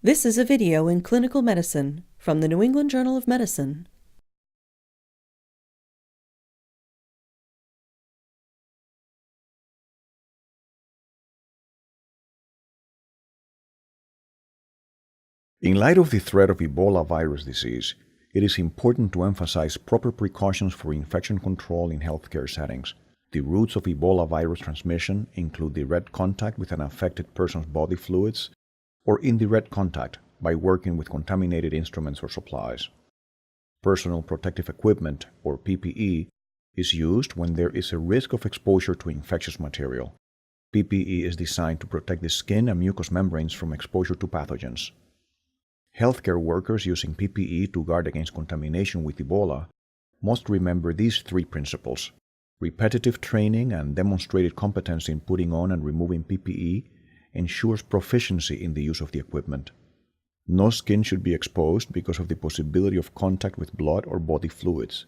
This is a video in clinical medicine from the New England Journal of Medicine. In light of the threat of Ebola virus disease, it is important to emphasize proper precautions for infection control in healthcare settings. The routes of Ebola virus transmission include direct contact with an affected person's body fluids or indirect contact by working with contaminated instruments or supplies. Personal protective equipment, or PPE, is used when there is a risk of exposure to infectious material. PPE is designed to protect the skin and mucous membranes from exposure to pathogens. Healthcare workers using PPE to guard against contamination with Ebola must remember these three principles. Repetitive training and demonstrated competence in putting on and removing PPE ensures proficiency in the use of the equipment. No skin should be exposed because of the possibility of contact with blood or body fluids.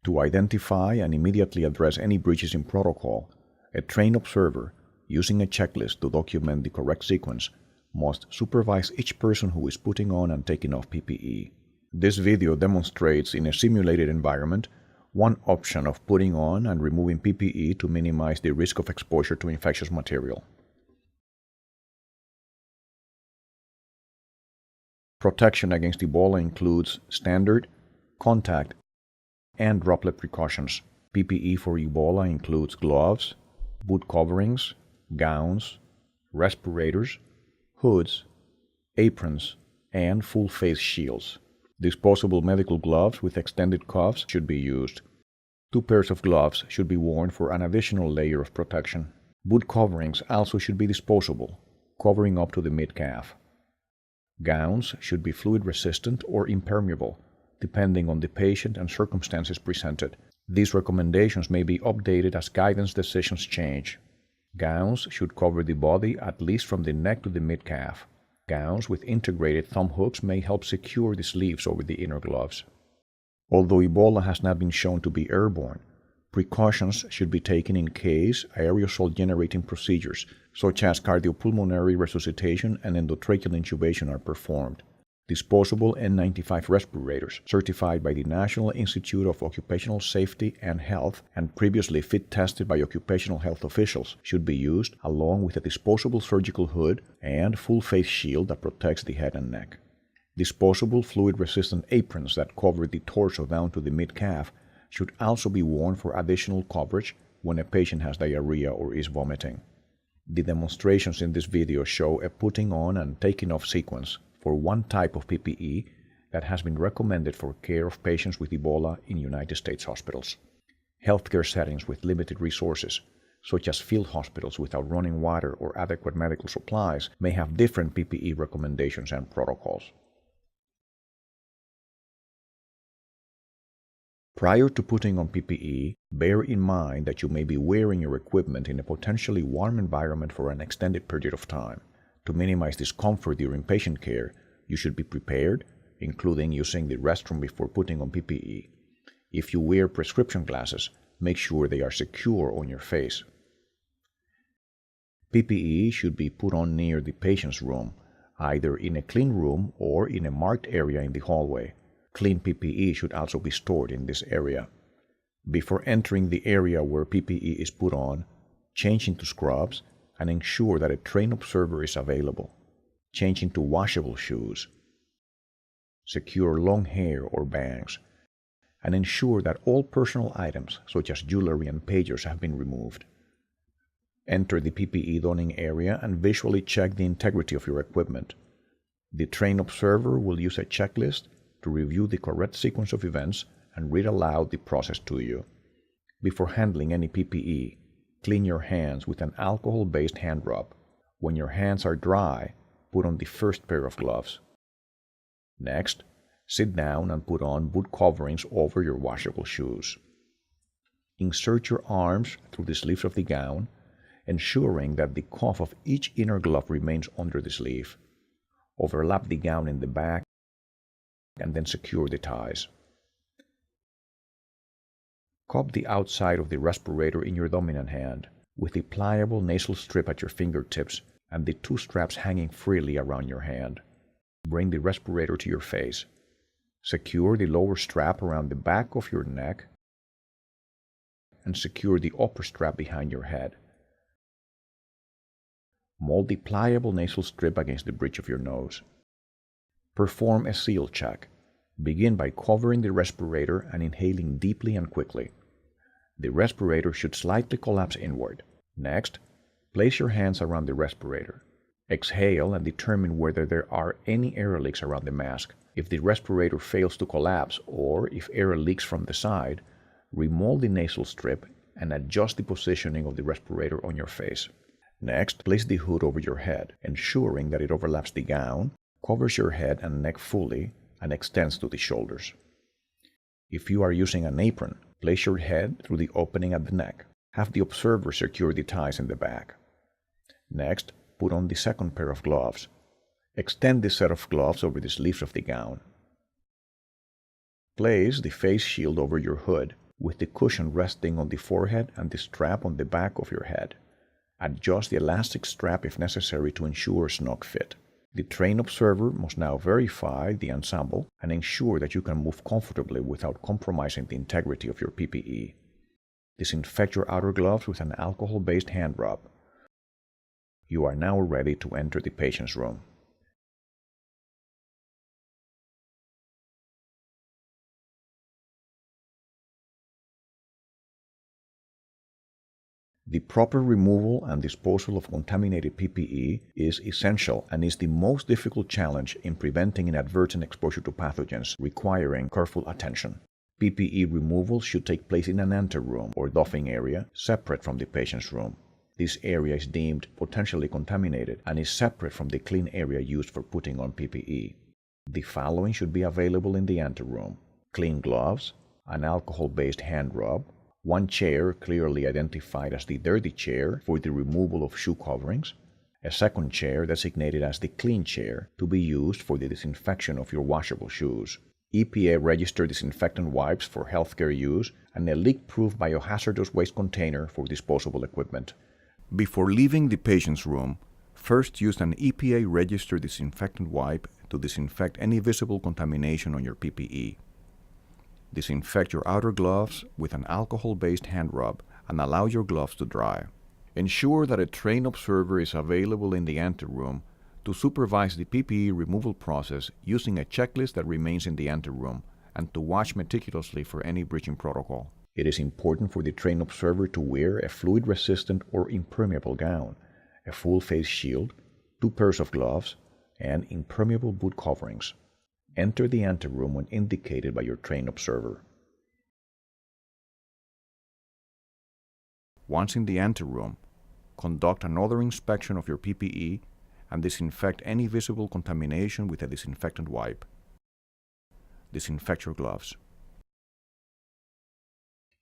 To identify and immediately address any breaches in protocol, a trained observer, using a checklist to document the correct sequence, must supervise each person who is putting on and taking off PPE. This video demonstrates in a simulated environment one option of putting on and removing PPE to minimize the risk of exposure to infectious material. Protection against Ebola includes standard, contact, and droplet precautions. PPE for Ebola includes gloves, boot coverings, gowns, respirators, hoods, aprons, and full face shields. Disposable medical gloves with extended cuffs should be used. 2 pairs of gloves should be worn for an additional layer of protection. Boot coverings also should be disposable, covering up to the mid-calf. Gowns should be fluid-resistant or impermeable, depending on the patient and circumstances presented. These recommendations may be updated as guidance decisions change. Gowns should cover the body at least from the neck to the mid-calf. Gowns with integrated thumb hooks may help secure the sleeves over the inner gloves. Although Ebola has not been shown to be airborne, precautions should be taken in case aerosol-generating procedures such as cardiopulmonary resuscitation and endotracheal intubation are performed. Disposable N95 respirators, certified by the National Institute of Occupational Safety and Health and previously fit-tested by occupational health officials, should be used along with a disposable surgical hood and full face shield that protects the head and neck. Disposable fluid-resistant aprons that cover the torso down to the mid-calf should also be worn for additional coverage when a patient has diarrhea or is vomiting. The demonstrations in this video show a putting on and taking off sequence for one type of PPE that has been recommended for care of patients with Ebola in United States hospitals. Healthcare settings with limited resources, such as field hospitals without running water or adequate medical supplies, may have different PPE recommendations and protocols. Prior to putting on PPE, bear in mind that you may be wearing your equipment in a potentially warm environment for an extended period of time. To minimize discomfort during patient care, you should be prepared, including using the restroom before putting on PPE. If you wear prescription glasses, make sure they are secure on your face. PPE should be put on near the patient's room, either in a clean room or in a marked area in the hallway. Clean PPE should also be stored in this area. Before entering the area where PPE is put on, change into scrubs and ensure that a trained observer is available. Change into washable shoes. Secure long hair or bangs, and ensure that all personal items such as jewelry and pagers have been removed. Enter the PPE donning area and visually check the integrity of your equipment. The trained observer will use a checklist to review the correct sequence of events and read aloud the process to you. Before handling any PPE, clean your hands with an alcohol-based hand rub. When your hands are dry, put on the first pair of gloves. Next, sit down and put on boot coverings over your washable shoes. Insert your arms through the sleeves of the gown, ensuring that the cuff of each inner glove remains under the sleeve. Overlap the gown in the back and then secure the ties. Cup the outside of the respirator in your dominant hand, with the pliable nasal strip at your fingertips and the 2 straps hanging freely around your hand. Bring the respirator to your face. Secure the lower strap around the back of your neck and secure the upper strap behind your head. Mold the pliable nasal strip against the bridge of your nose. Perform a seal check. Begin by covering the respirator and inhaling deeply and quickly. The respirator should slightly collapse inward. Next, place your hands around the respirator. Exhale and determine whether there are any air leaks around the mask. If the respirator fails to collapse or if air leaks from the side, remold the nasal strip and adjust the positioning of the respirator on your face. Next, place the hood over your head, ensuring that it overlaps the gown, covers your head and neck fully, and extends to the shoulders. If you are using an apron, place your head through the opening at the neck. Have the observer secure the ties in the back. Next, put on the second pair of gloves. Extend the set of gloves over the sleeves of the gown. Place the face shield over your hood, with the cushion resting on the forehead and the strap on the back of your head. Adjust the elastic strap if necessary to ensure snug fit. The trained observer must now verify the ensemble and ensure that you can move comfortably without compromising the integrity of your PPE. Disinfect your outer gloves with an alcohol-based hand rub. You are now ready to enter the patient's room. The proper removal and disposal of contaminated PPE is essential and is the most difficult challenge in preventing inadvertent exposure to pathogens, requiring careful attention. PPE removal should take place in an anteroom or doffing area separate from the patient's room. This area is deemed potentially contaminated and is separate from the clean area used for putting on PPE. The following should be available in the anteroom: clean gloves, an alcohol-based hand rub, one chair clearly identified as the dirty chair for the removal of shoe coverings, a second chair designated as the clean chair to be used for the disinfection of your washable shoes, EPA registered disinfectant wipes for healthcare use, and a leak-proof biohazardous waste container for disposable equipment. Before leaving the patient's room, first use an EPA registered disinfectant wipe to disinfect any visible contamination on your PPE. Disinfect your outer gloves with an alcohol-based hand rub and allow your gloves to dry. Ensure that a trained observer is available in the anteroom to supervise the PPE removal process using a checklist that remains in the anteroom and to watch meticulously for any breaching protocol. It is important for the trained observer to wear a fluid-resistant or impermeable gown, a full face shield, 2 pairs of gloves, and impermeable boot coverings. Enter the anteroom when indicated by your trained observer. Once in the anteroom, conduct another inspection of your PPE and disinfect any visible contamination with a disinfectant wipe. Disinfect your gloves.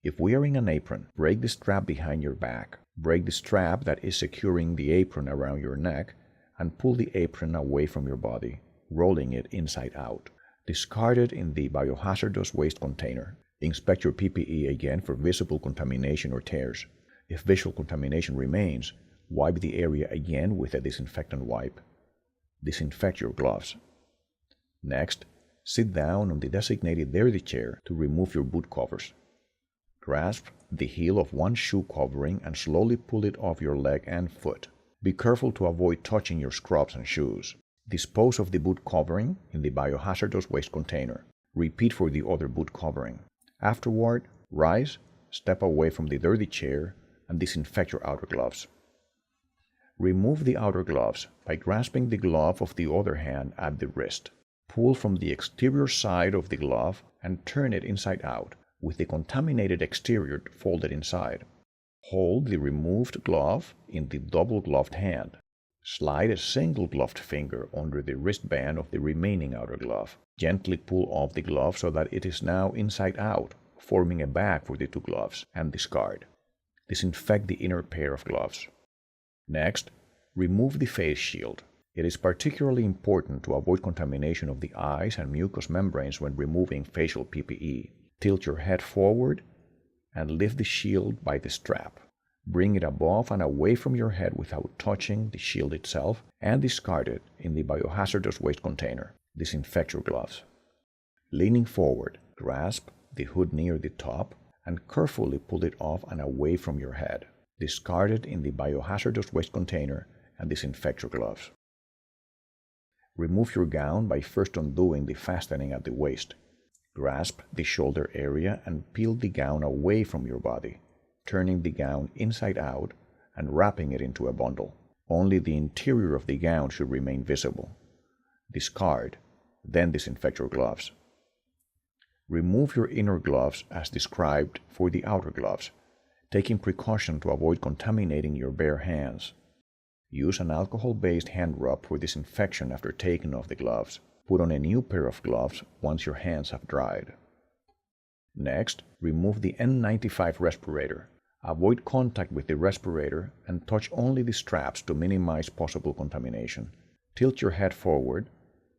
If wearing an apron, break the strap behind your back. Break the strap that is securing the apron around your neck and pull the apron away from your body, rolling it inside out. Discard it in the biohazardous waste container. Inspect your PPE again for visible contamination or tears. If visual contamination remains, wipe the area again with a disinfectant wipe. Disinfect your gloves. Next, sit down on the designated dirty chair to remove your boot covers. Grasp the heel of one shoe covering and slowly pull it off your leg and foot. Be careful to avoid touching your scrubs and shoes. Dispose of the boot covering in the biohazardous waste container. Repeat for the other boot covering. Afterward, rise, step away from the dirty chair, and disinfect your outer gloves. Remove the outer gloves by grasping the glove of the other hand at the wrist. Pull from the exterior side of the glove and turn it inside out, with the contaminated exterior folded inside. Hold the removed glove in the double-gloved hand. Slide a single-gloved finger under the wristband of the remaining outer glove. Gently pull off the glove so that it is now inside out, forming a bag for the 2 gloves, and discard. Disinfect the inner pair of gloves. Next, remove the face shield. It is particularly important to avoid contamination of the eyes and mucous membranes when removing facial PPE. Tilt your head forward and lift the shield by the strap. Bring it above and away from your head without touching the shield itself and discard it in the biohazardous waste container. Disinfect your gloves. Leaning forward, grasp the hood near the top and carefully pull it off and away from your head. Discard it in the biohazardous waste container and disinfect your gloves. Remove your gown by first undoing the fastening at the waist. Grasp the shoulder area and peel the gown away from your body, turning the gown inside out and wrapping it into a bundle. Only the interior of the gown should remain visible. Discard, then disinfect your gloves. Remove your inner gloves as described for the outer gloves, taking precaution to avoid contaminating your bare hands. Use an alcohol-based hand rub for disinfection after taking off the gloves. Put on a new pair of gloves once your hands have dried. Next, remove the N95 respirator. Avoid contact with the respirator and touch only the straps to minimize possible contamination. Tilt your head forward,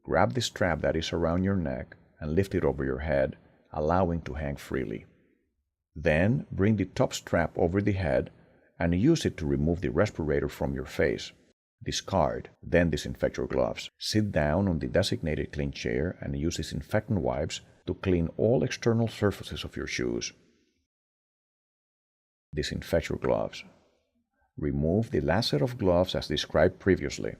grab the strap that is around your neck and lift it over your head, allowing to hang freely. Then bring the top strap over the head and use it to remove the respirator from your face. Discard, then disinfect your gloves. Sit down on the designated clean chair and use disinfectant wipes to clean all external surfaces of your shoes. Disinfect your gloves. Remove the last set of gloves as described previously.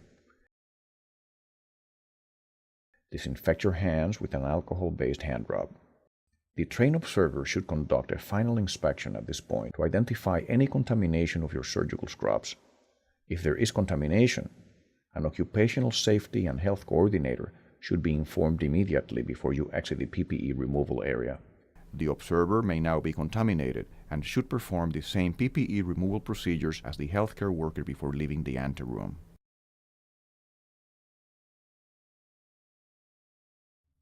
Disinfect your hands with an alcohol-based hand rub. The trained observer should conduct a final inspection at this point to identify any contamination of your surgical scrubs. If there is contamination, an occupational safety and health coordinator should be informed immediately before you exit the PPE removal area. The observer may now be contaminated and should perform the same PPE removal procedures as the healthcare worker before leaving the anteroom.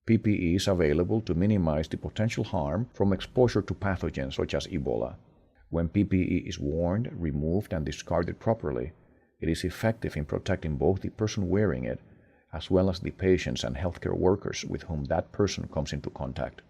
PPE is available to minimize the potential harm from exposure to pathogens such as Ebola. When PPE is worn, removed, and discarded properly, it is effective in protecting both the person wearing it as well as the patients and healthcare workers with whom that person comes into contact.